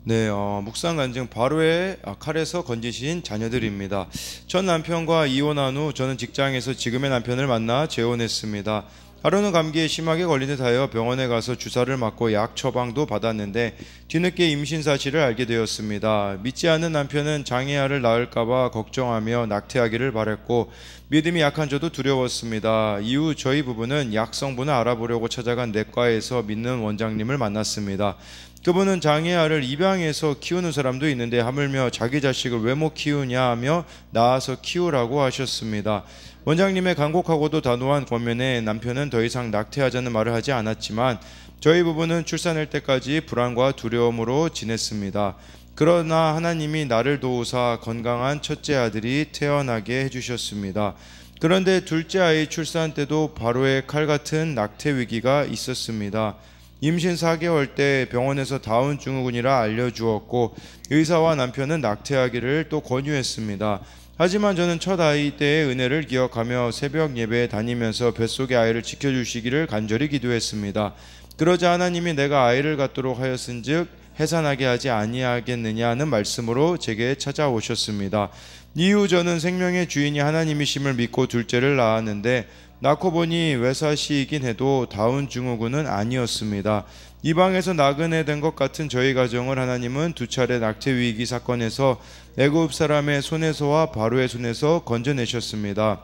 네, 묵상 간증 바로의 칼에서 건지신 자녀들입니다. 전 남편과 이혼한 후 저는 직장에서 지금의 남편을 만나 재혼했습니다. 하루는 감기에 심하게 걸린 듯하여 병원에 가서 주사를 맞고 약 처방도 받았는데 뒤늦게 임신 사실을 알게 되었습니다. 믿지 않는 남편은 장애아를 낳을까봐 걱정하며 낙태하기를 바랬고 믿음이 약한 저도 두려웠습니다. 이후 저희 부부는 약 성분을 알아보려고 찾아간 내과에서 믿는 원장님을 만났습니다. 그분은 장애아를 입양해서 키우는 사람도 있는데 하물며 자기 자식을 왜 못 키우냐 하며 낳아서 키우라고 하셨습니다. 원장님의 간곡하고도 단호한 권면에 남편은 더 이상 낙태하자는 말을 하지 않았지만 저희 부부는 출산할 때까지 불안과 두려움으로 지냈습니다. 그러나 하나님이 나를 도우사 건강한 첫째 아들이 태어나게 해주셨습니다. 그런데 둘째 아이 출산 때도 바로의 칼 같은 낙태 위기가 있었습니다. 임신 4개월 때 병원에서 다운 증후군이라 알려주었고 의사와 남편은 낙태하기를 또 권유했습니다. 하지만 저는 첫 아이 때의 은혜를 기억하며 새벽 예배에 다니면서 뱃속의 아이를 지켜주시기를 간절히 기도했습니다. 그러자 하나님이 내가 아이를 갖도록 하였은즉 해산하게 하지 아니하겠느냐는 말씀으로 제게 찾아오셨습니다. 이후 저는 생명의 주인이 하나님이심을 믿고 둘째를 낳았는데 낳고 보니 외사시이긴 해도 다운 증후군은 아니었습니다. 이방에서 나그네 된 것 같은 저희 가정을 하나님은 두 차례 낙태 위기 사건에서 애굽 사람의 손에서와 바로의 손에서 건져내셨습니다.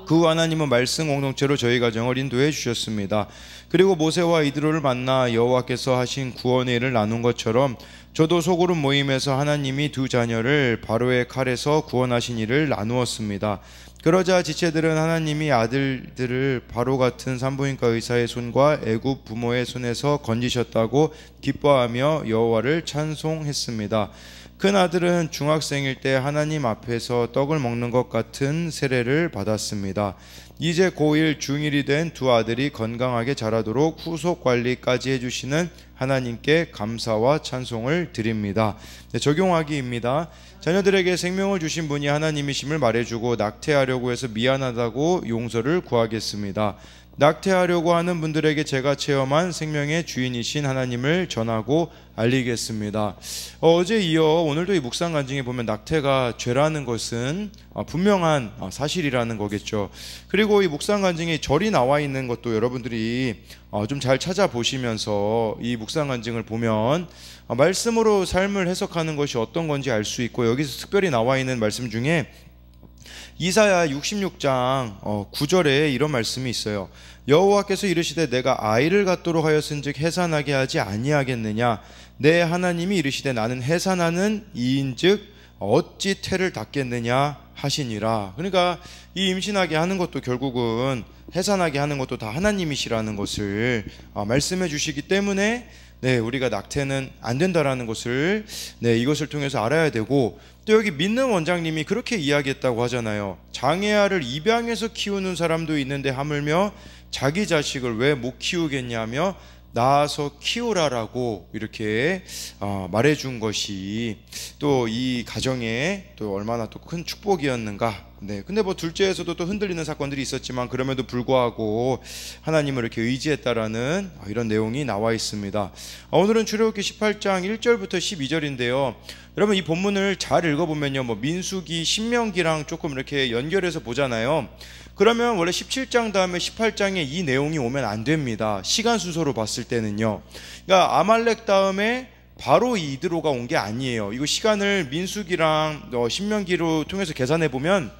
그 후 하나님은 말씀 공동체로 저희 가정을 인도해 주셨습니다. 그리고 모세와 이드로를 만나 여호와께서 하신 구원의 일을 나눈 것처럼 저도 소그룹 모임에서 하나님이 두 자녀를 바로의 칼에서 구원하신 일을 나누었습니다. 그러자 지체들은 하나님이 아들들을 바로 같은 산부인과 의사의 손과 애굽 부모의 손에서 건지셨다고 기뻐하며 여호와를 찬송했습니다. 큰 아들은 중학생일 때 하나님 앞에서 떡을 먹는 것 같은 세례를 받았습니다. 이제 고1, 중1이 된 두 아들이 건강하게 자라도록 후속 관리까지 해주시는 하나님께 감사와 찬송을 드립니다. 네, 적용하기입니다. 자녀들에게 생명을 주신 분이 하나님이심을 말해주고 낙태하려고 해서 미안하다고 용서를 구하겠습니다. 낙태하려고 하는 분들에게 제가 체험한 생명의 주인이신 하나님을 전하고 알리겠습니다. 어제 이어 오늘도 이 묵상 간증에 보면 낙태가 죄라는 것은 분명한 사실이라는 거겠죠. 그리고 이 묵상 간증에 절이 나와 있는 것도 여러분들이 좀 잘 찾아보시면서 이 묵상 간증을 보면 말씀으로 삶을 해석하는 것이 어떤 건지 알 수 있고, 여기서 특별히 나와 있는 말씀 중에 이사야 66장 9절에 이런 말씀이 있어요. 여호와께서 이르시되 내가 아이를 갖도록 하였은즉 해산하게 하지 아니하겠느냐. 내 하나님이 이르시되 나는 해산하는 이인즉 어찌 태를 닫겠느냐 하시니라. 그러니까 이 임신하게 하는 것도 결국은 해산하게 하는 것도 다 하나님이시라는 것을 말씀해 주시기 때문에 우리가 낙태는 안 된다라는 것을 이것을 통해서 알아야 되고, 또 여기 믿는 원장님이 그렇게 이야기했다고 하잖아요. 장애아를 입양해서 키우는 사람도 있는데 하물며 자기 자식을 왜 못 키우겠냐며 낳아서 키우라라고 이렇게 말해준 것이 또 이 가정에 또 얼마나 또 큰 축복이었는가. 근데 뭐 둘째에서도 또 흔들리는 사건들이 있었지만 그럼에도 불구하고 하나님을 이렇게 의지했다라는 이런 내용이 나와 있습니다. 오늘은 출애굽기 18장 1절부터 12절인데요. 여러분 이 본문을 잘 읽어보면요, 뭐 민수기, 신명기랑 조금 이렇게 연결해서 보잖아요. 그러면 원래 17장 다음에 18장에 이 내용이 오면 안 됩니다. 시간 순서로 봤을 때는요. 그러니까 아말렉 다음에 바로 이드로가 온 게 아니에요. 이거 시간을 민수기랑 신명기로 통해서 계산해 보면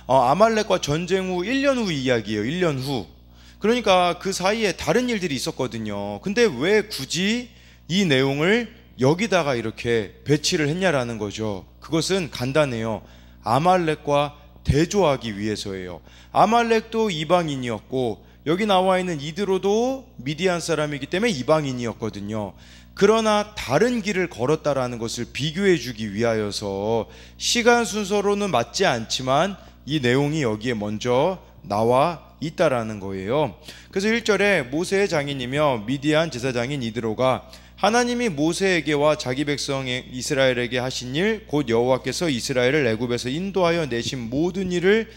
아말렉과 전쟁 후 1년 후 이야기예요. 1년 후. 그러니까 그 사이에 다른 일들이 있었거든요. 근데 왜 굳이 이 내용을 여기다가 이렇게 배치를 했냐라는 거죠. 그것은 간단해요. 아말렉과 대조하기 위해서예요. 아말렉도 이방인이었고 여기 나와 있는 이드로도 미디안 사람이기 때문에 이방인이었거든요. 그러나 다른 길을 걸었다라는 것을 비교해 주기 위하여서 시간 순서로는 맞지 않지만 이 내용이 여기에 먼저 나와 있다라는 거예요. 그래서 1절에 모세의 장인이며 미디안 제사장인 이드로가 하나님이 모세에게와 자기 백성 이스라엘에게 하신 일 곧 여호와께서 이스라엘을 애굽에서 인도하여 내신 모든 일을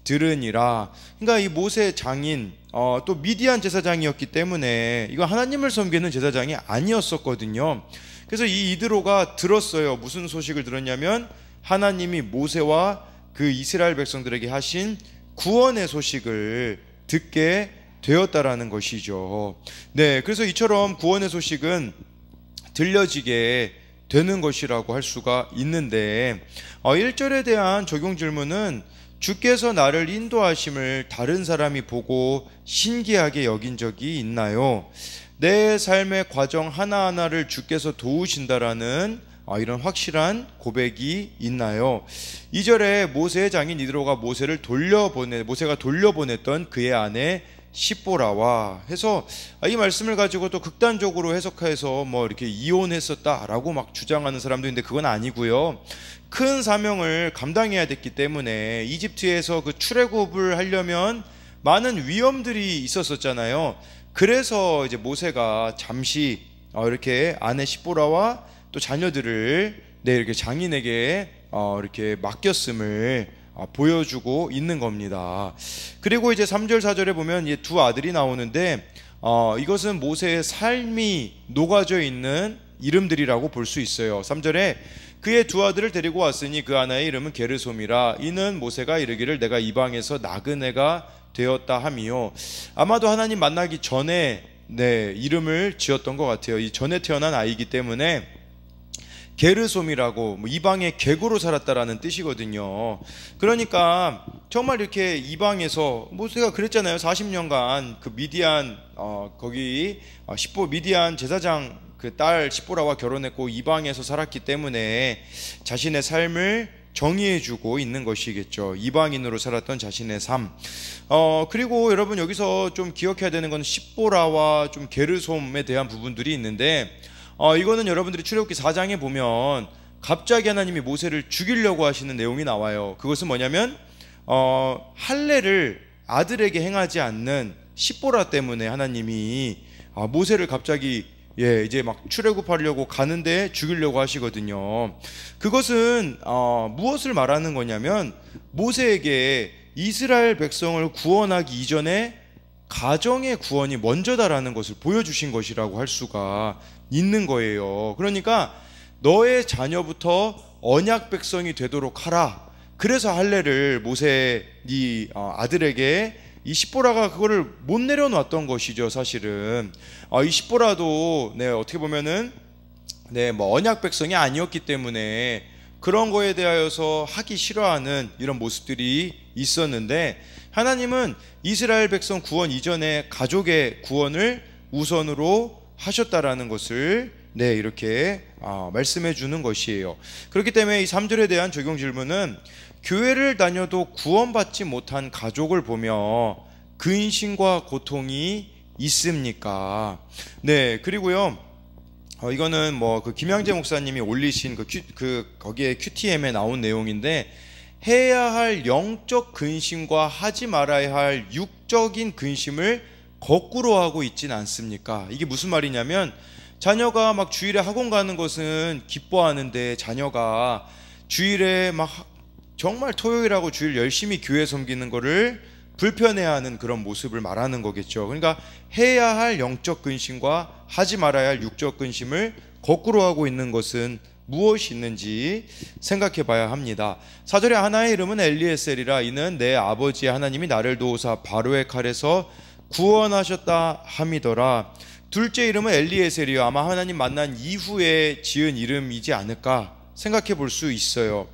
들으니라. 그러니까 이 모세 장인 또 미디안 제사장이었기 때문에 이거 하나님을 섬기는 제사장이 아니었었거든요. 그래서 이 이드로가 들었어요. 무슨 소식을 들었냐면 하나님이 모세와 그 이스라엘 백성들에게 하신 구원의 소식을 듣게 되었다라는 것이죠. 네, 그래서 이처럼 구원의 소식은 들려지게 되는 것이라고 할 수가 있는데 1절에 대한 적용 질문은 주께서 나를 인도하심을 다른 사람이 보고 신기하게 여긴 적이 있나요? 내 삶의 과정 하나하나를 주께서 도우신다라는 이런 확실한 고백이 있나요? 2절에 모세의 장인 이드로가 모세가 돌려보냈던 그의 아내 십보라와 해서 이 말씀을 가지고 또 극단적으로 해석해서 뭐 이렇게 이혼했었다라고 막 주장하는 사람도 있는데 그건 아니고요. 큰 사명을 감당해야 됐기 때문에 이집트에서 그 출애굽을 하려면 많은 위험들이 있었었잖아요. 그래서 이제 모세가 잠시 이렇게 아내 십보라와 또 자녀들을 이렇게 장인에게 이렇게 맡겼음을 보여주고 있는 겁니다. 그리고 이제 3절 4절에 보면 두 아들이 나오는데 이것은 모세의 삶이 녹아져 있는 이름들이라고 볼 수 있어요. 3절에 그의 두 아들을 데리고 왔으니 그 하나의 이름은 게르솜이라. 이는 모세가 이르기를 내가 이방에서 나그네가 되었다 함이요. 아마도 하나님 만나기 전에 이름을 지었던 것 같아요. 이 전에 태어난 아이이기 때문에 게르솜이라고 이방의 객으로 살았다라는 뜻이거든요. 그러니까 정말 이렇게 이방에서 모세가 그랬잖아요. 40년간 그 미디안 거기 미디안 제사장 그 딸 십보라와 결혼했고 이방에서 살았기 때문에 자신의 삶을 정의해주고 있는 것이겠죠. 이방인으로 살았던 자신의 삶. 그리고 여러분 여기서 좀 기억해야 되는 건 십보라와 좀 게르솜에 대한 부분들이 있는데 이거는 여러분들이 출애굽기 4장에 보면 갑자기 하나님이 모세를 죽이려고 하시는 내용이 나와요. 그것은 뭐냐면 할례를 아들에게 행하지 않는 십보라 때문에 하나님이 모세를 갑자기 이제 막 출애굽하려고 가는데 죽이려고 하시거든요. 그것은 무엇을 말하는 거냐면 모세에게 이스라엘 백성을 구원하기 이전에 가정의 구원이 먼저다라는 것을 보여주신 것이라고 할 수가 있는 거예요. 그러니까 너의 자녀부터 언약 백성이 되도록 하라. 그래서 할례를 모세 네 아들에게 이 십보라가 그거를 못 내려놨던 것이죠. 사실은 이 십보라도 어떻게 보면은 뭐 언약 백성이 아니었기 때문에 그런 거에 대하여서 하기 싫어하는 이런 모습들이 있었는데 하나님은 이스라엘 백성 구원 이전에 가족의 구원을 우선으로 하셨다라는 것을 이렇게 말씀해 주는 것이에요. 그렇기 때문에 이 3절에 대한 적용 질문은 교회를 다녀도 구원받지 못한 가족을 보며 근심과 고통이 있습니까? 그리고요. 이거는 뭐 그 김양재 목사님이 올리신 거기에 QTM에 나온 내용인데 해야 할 영적 근심과 하지 말아야 할 육적인 근심을 거꾸로 하고 있진 않습니까? 이게 무슨 말이냐면 자녀가 막 주일에 학원 가는 것은 기뻐하는데 자녀가 주일에 막 정말 토요일하고 주일 열심히 교회 섬기는 거를 불편해하는 그런 모습을 말하는 거겠죠. 그러니까 해야 할 영적 근심과 하지 말아야 할 육적 근심을 거꾸로 하고 있는 것은 무엇이 있는지 생각해 봐야 합니다. 4절에 하나의 이름은 엘리에셀이라. 이는 내 아버지 하나님이 나를 도우사 바로의 칼에서 구원하셨다 함이더라. 둘째 이름은 엘리에셀이요. 아마 하나님 만난 이후에 지은 이름이지 않을까 생각해 볼 수 있어요.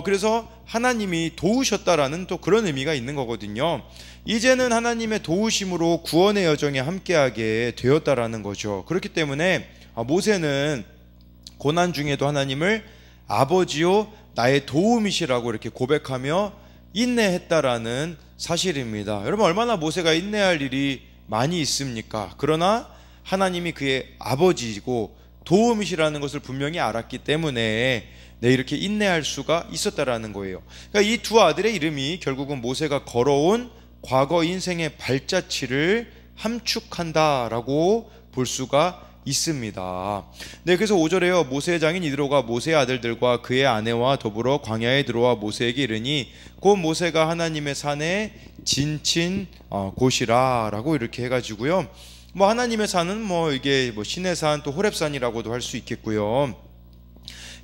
그래서 하나님이 도우셨다라는 또 그런 의미가 있는 거거든요. 이제는 하나님의 도우심으로 구원의 여정에 함께하게 되었다라는 거죠. 그렇기 때문에 모세는 고난 중에도 하나님을 아버지요 나의 도움이시라고 이렇게 고백하며 인내했다라는 사실입니다. 여러분 얼마나 모세가 인내할 일이 많이 있습니까? 그러나 하나님이 그의 아버지이고 도움이시라는 것을 분명히 알았기 때문에 이렇게 인내할 수가 있었다라는 거예요. 그러니까 이 두 아들의 이름이 결국은 모세가 걸어온 과거 인생의 발자취를 함축한다라고 볼 수가 있습니다. 그래서 5절에요. 모세의 장인 이드로가 모세의 아들들과 그의 아내와 더불어 광야에 들어와 모세에게 이르니 곧 모세가 하나님의 산에 진친 곳이라 라고 이렇게 해가지고요. 뭐 하나님의 산은 뭐 이게 뭐 신의 산 또 호렙산이라고도 할 수 있겠고요.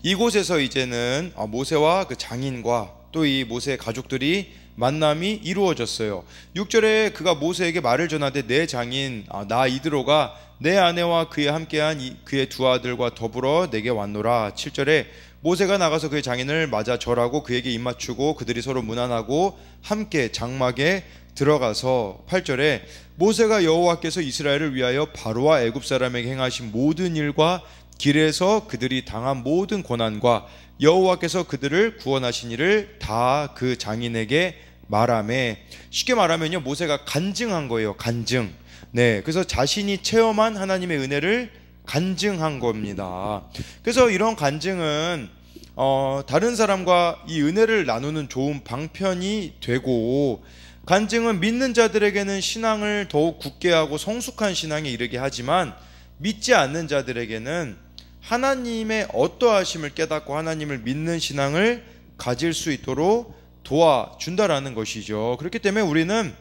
이곳에서 이제는 모세와 그 장인과 또 이 모세의 가족들이 만남이 이루어졌어요. 6절에 그가 모세에게 말을 전하되 내 장인 나 이드로가 내 아내와 그에 함께한 그의 두 아들과 더불어 내게 왔노라. 7절에 모세가 나가서 그의 장인을 맞아 절하고 그에게 입맞추고 그들이 서로 문안하고 함께 장막에 들어가서 8절에 모세가 여호와께서 이스라엘을 위하여 바로와 애굽 사람에게 행하신 모든 일과 길에서 그들이 당한 모든 고난과 여호와께서 그들을 구원하신 일을 다 그 장인에게 말하매, 쉽게 말하면요, 모세가 간증한 거예요. 간증. 네, 그래서 자신이 체험한 하나님의 은혜를 간증한 겁니다. 그래서 이런 간증은 다른 사람과 이 은혜를 나누는 좋은 방편이 되고, 간증은 믿는 자들에게는 신앙을 더욱 굳게 하고 성숙한 신앙에 이르게 하지만 믿지 않는 자들에게는 하나님의 어떠하심을 깨닫고 하나님을 믿는 신앙을 가질 수 있도록 도와준다라는 것이죠. 그렇기 때문에 우리는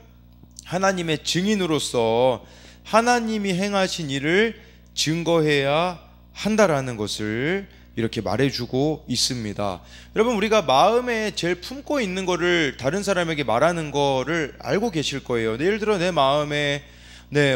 하나님의 증인으로서 하나님이 행하신 일을 증거해야 한다라는 것을 이렇게 말해주고 있습니다. 여러분, 우리가 마음에 제일 품고 있는 거를 다른 사람에게 말하는 거를 알고 계실 거예요. 예를 들어 내 마음에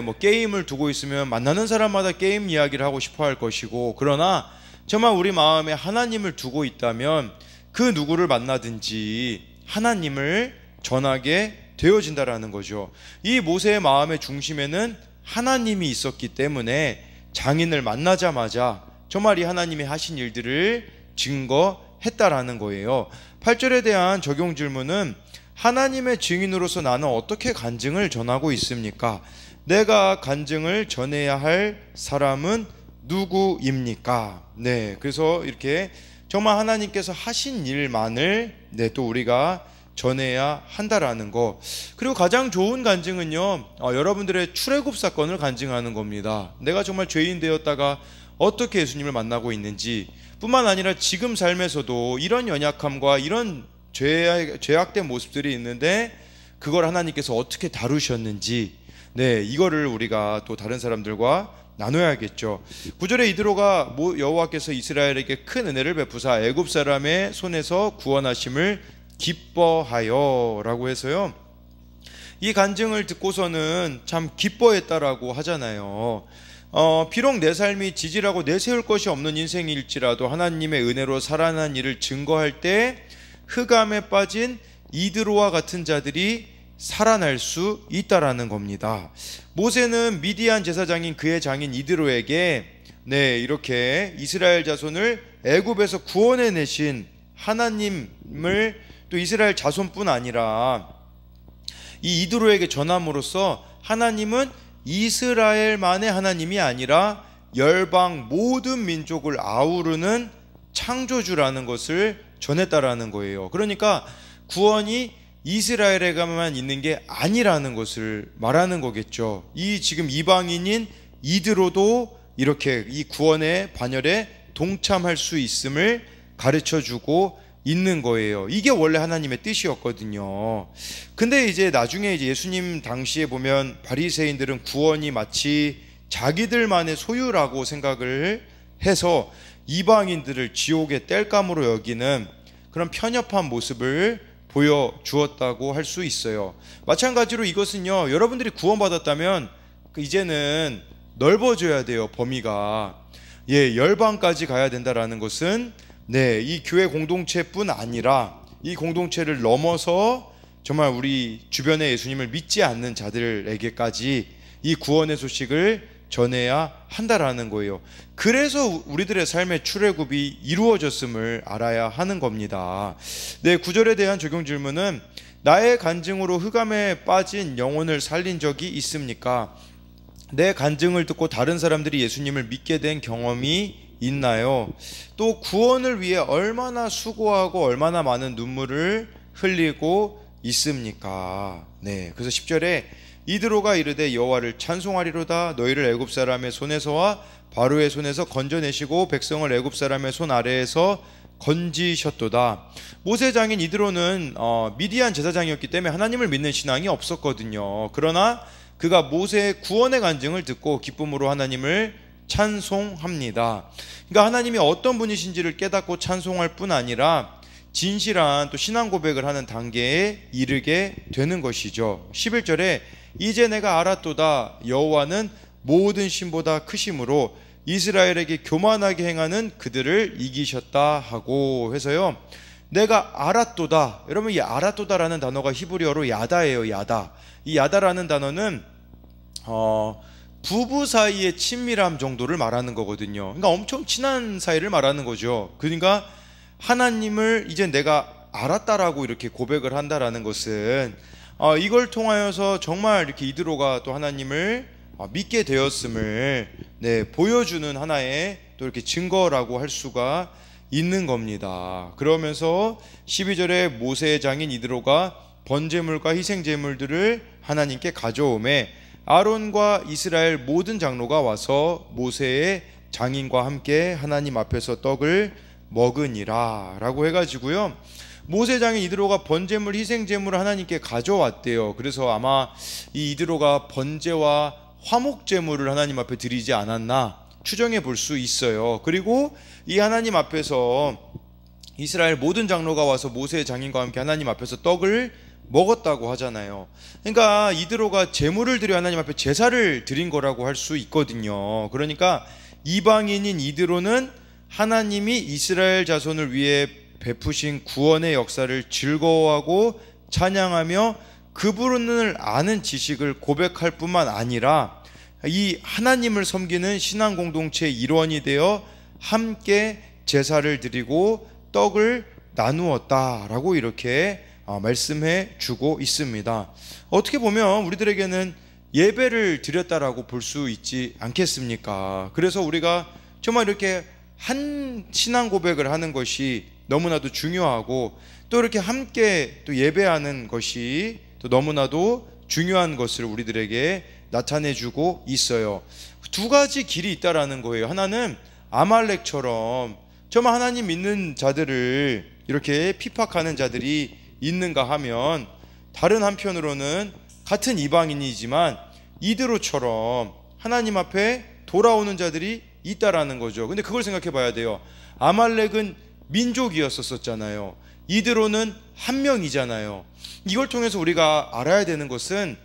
뭐 게임을 두고 있으면 만나는 사람마다 게임 이야기를 하고 싶어 할 것이고, 그러나 정말 우리 마음에 하나님을 두고 있다면 그 누구를 만나든지 하나님을 전하게 되어진다라는 거죠. 이 모세의 마음의 중심에는 하나님이 있었기 때문에 장인을 만나자마자 정말 이 하나님이 하신 일들을 증거했다라는 거예요. 8절에 대한 적용 질문은 하나님의 증인으로서 나는 어떻게 간증을 전하고 있습니까? 내가 간증을 전해야 할 사람은 누구입니까? 네, 그래서 이렇게 정말 하나님께서 하신 일만을 또 우리가 전해야 한다라는 거. 그리고 가장 좋은 간증은요, 여러분들의 출애굽 사건을 간증하는 겁니다. 내가 정말 죄인 되었다가 어떻게 예수님을 만나고 있는지, 뿐만 아니라 지금 삶에서도 이런 연약함과 이런 죄악된 모습들이 있는데 그걸 하나님께서 어떻게 다루셨는지, 이거를 우리가 또 다른 사람들과 나눠야겠죠. 9절에 이드로가 여호와께서 이스라엘에게 큰 은혜를 베푸사 애굽 사람의 손에서 구원하심을 기뻐하여 라고 해서요, 이 간증을 듣고서는 참 기뻐했다라고 하잖아요. 비록 내 삶이 지질하고 내세울 것이 없는 인생일지라도 하나님의 은혜로 살아난 일을 증거할 때 흑암에 빠진 이드로와 같은 자들이 살아날 수 있다라는 겁니다. 모세는 미디안 제사장인 그의 장인 이드로에게 이렇게 이스라엘 자손을 애굽에서 구원해 내신 하나님을 또 이스라엘 자손뿐 아니라 이 이드로에게 전함으로써 하나님은 이스라엘만의 하나님이 아니라 열방 모든 민족을 아우르는 창조주라는 것을 전했다라는 거예요. 그러니까 구원이 이스라엘에게만 있는 게 아니라는 것을 말하는 거겠죠. 이 지금 이방인인 이드로도 이렇게 이 구원의 반열에 동참할 수 있음을 가르쳐주고 있는 거예요. 이게 원래 하나님의 뜻이었거든요. 근데 이제 나중에 이제 예수님 당시에 보면 바리새인들은 구원이 마치 자기들만의 소유라고 생각을 해서 이방인들을 지옥의 땔감으로 여기는 그런 편협한 모습을 보여주었다고 할 수 있어요. 마찬가지로 이것은요, 여러분들이 구원받았다면 이제는 넓어져야 돼요. 범위가 열방까지 가야 된다라는 것은 이 교회 공동체뿐 아니라 이 공동체를 넘어서 정말 우리 주변에 예수님을 믿지 않는 자들에게까지 이 구원의 소식을 전해야 한다라는 거예요. 그래서 우리들의 삶의 출애굽이 이루어졌음을 알아야 하는 겁니다. 9절에 대한 적용 질문은 나의 간증으로 흑암에 빠진 영혼을 살린 적이 있습니까? 내 간증을 듣고 다른 사람들이 예수님을 믿게 된 경험이 있나요? 또 구원을 위해 얼마나 수고하고 얼마나 많은 눈물을 흘리고 있습니까? 그래서 10절에 이드로가 이르되 여호와를 찬송하리로다. 너희를 애굽 사람의 손에서와 바로의 손에서 건져내시고 백성을 애굽 사람의 손 아래에서 건지셨도다. 모세 장인 이드로는 미디안 제사장이었기 때문에 하나님을 믿는 신앙이 없었거든요. 그러나 그가 모세의 구원의 간증을 듣고 기쁨으로 하나님을 찬송합니다. 그러니까 하나님이 어떤 분이신지를 깨닫고 찬송할 뿐 아니라 진실한 또 신앙 고백을 하는 단계에 이르게 되는 것이죠. 11절에 이제 내가 알았도다 여호와는 모든 신보다 크심으로 이스라엘에게 교만하게 행하는 그들을 이기셨다 하고 해서요, 내가 알았도다. 여러분, 이 알았도다라는 단어가 히브리어로 야다예요. 야다. 이 야다라는 단어는 부부 사이의 친밀함 정도를 말하는 거거든요. 그러니까 엄청 친한 사이를 말하는 거죠. 그러니까 하나님을 이제 내가 알았다라고 이렇게 고백을 한다라는 것은 이걸 통하여서 정말 이렇게 이드로가 또 하나님을 믿게 되었음을 보여주는 하나의 또 이렇게 증거라고 할 수가 있는 겁니다. 그러면서 12절에 모세의 장인 이드로가 번제물과 희생제물들을 하나님께 가져오매 아론과 이스라엘 모든 장로가 와서 모세의 장인과 함께 하나님 앞에서 떡을 먹으니라 라고 해가지고요, 모세 장인 이드로가 번제물 희생제물을 하나님께 가져왔대요. 그래서 아마 이 이드로가 번제와 화목제물을 하나님 앞에 드리지 않았나 추정해 볼 수 있어요. 그리고 이 하나님 앞에서 이스라엘 모든 장로가 와서 모세의 장인과 함께 하나님 앞에서 떡을 먹었다고 하잖아요. 그러니까 이드로가 제물을 드려 하나님 앞에 제사를 드린 거라고 할 수 있거든요. 그러니까 이방인인 이드로는 하나님이 이스라엘 자손을 위해 베푸신 구원의 역사를 즐거워하고 찬양하며 그분을 아는 지식을 고백할 뿐만 아니라 이 하나님을 섬기는 신앙 공동체의 일원이 되어 함께 제사를 드리고 떡을 나누었다라고 이렇게 말씀해 주고 있습니다. 어떻게 보면 우리들에게는 예배를 드렸다라고 볼 수 있지 않겠습니까? 그래서 우리가 정말 이렇게 한 신앙 고백을 하는 것이 너무나도 중요하고, 또 이렇게 함께 또 예배하는 것이 또 너무나도 중요한 것을 우리들에게 나타내주고 있어요. 두 가지 길이 있다라는 거예요. 하나는 아말렉처럼 정말 하나님 믿는 자들을 이렇게 핍박하는 자들이 있는가 하면, 다른 한편으로는 같은 이방인이지만 이드로처럼 하나님 앞에 돌아오는 자들이 있다라는 거죠. 근데 그걸 생각해 봐야 돼요. 아말렉은 민족이었었잖아요. 이드로는 한 명이잖아요. 이걸 통해서 우리가 알아야 되는 것은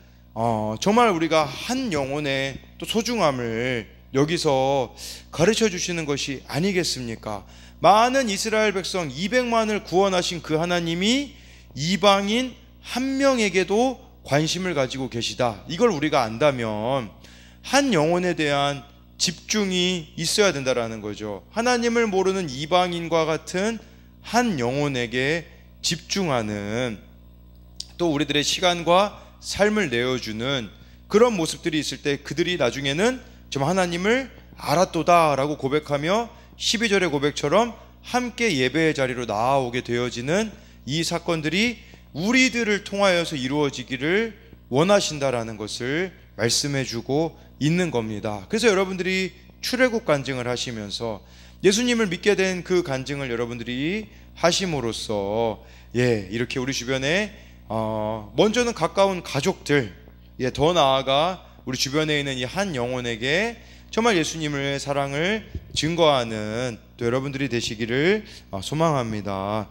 정말 우리가 한 영혼의 또 소중함을 여기서 가르쳐 주시는 것이 아니겠습니까? 많은 이스라엘 백성 200만을 구원하신 그 하나님이 이방인 한 명에게도 관심을 가지고 계시다. 이걸 우리가 안다면 한 영혼에 대한 집중이 있어야 된다라는 거죠. 하나님을 모르는 이방인과 같은 한 영혼에게 집중하는, 또 우리들의 시간과 삶을 내어주는 그런 모습들이 있을 때 그들이 나중에는 좀 하나님을 알았도다 라고 고백하며 12절의 고백처럼 함께 예배의 자리로 나아오게 되어지는 이 사건들이 우리들을 통하여서 이루어지기를 원하신다라는 것을 말씀해주고 있는 겁니다. 그래서 여러분들이 출애굽 간증을 하시면서 예수님을 믿게 된 그 간증을 여러분들이 하심으로써 이렇게 우리 주변에 먼저는 가까운 가족들, 더 나아가 우리 주변에 있는 이 한 영혼에게 정말 예수님의 사랑을 증거하는 또 여러분들이 되시기를 소망합니다.